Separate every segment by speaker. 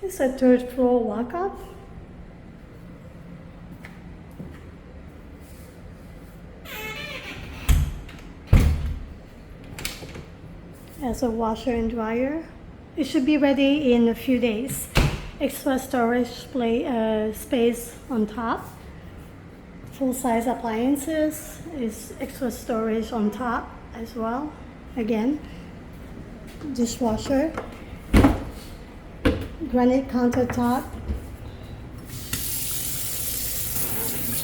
Speaker 1: It's a third floor walk-up. Has a washer and dryer. It should be ready in a few days. Extra storage space on top. Full-size appliances is extra storage on top as well. Again, dishwasher, granite countertop,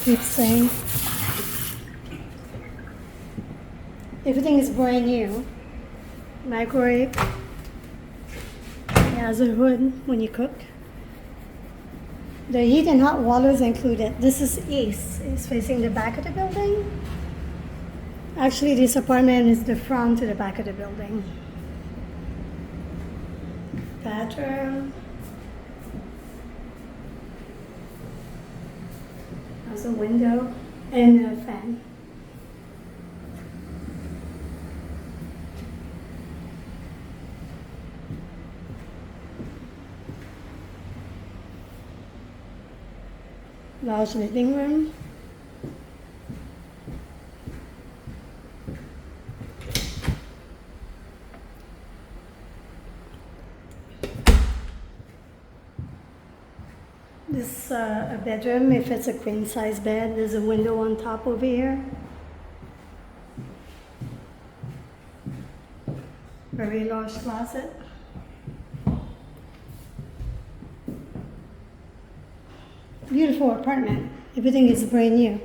Speaker 1: deep sink. Everything is brand new. Microwave. It has a hood when you cook. The heat and hot water is included. This is east. It's facing the back of the building. Actually, this apartment is the front to the back of the building. Bathroom. Has a window and a fan. Large living room. This a bedroom. If it's a queen size bed, there's a window on top over here. Very large closet. Beautiful apartment. Everything is brand new.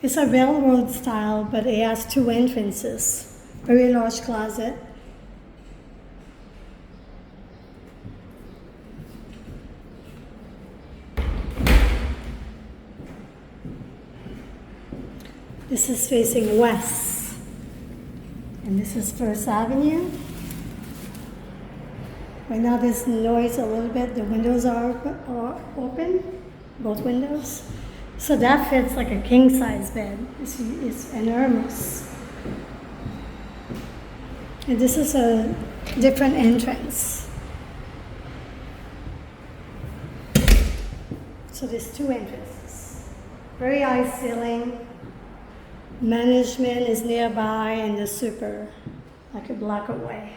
Speaker 1: It's a railroad style, but it has two entrances. Very large closet. This is facing west. And this is First Avenue. Right now there's noise a little bit. The windows are open, both windows. So that fits like a king size bed. It's enormous. And this is a different entrance. So there's two entrances. Very high ceiling. Management is nearby and the super, like a block away.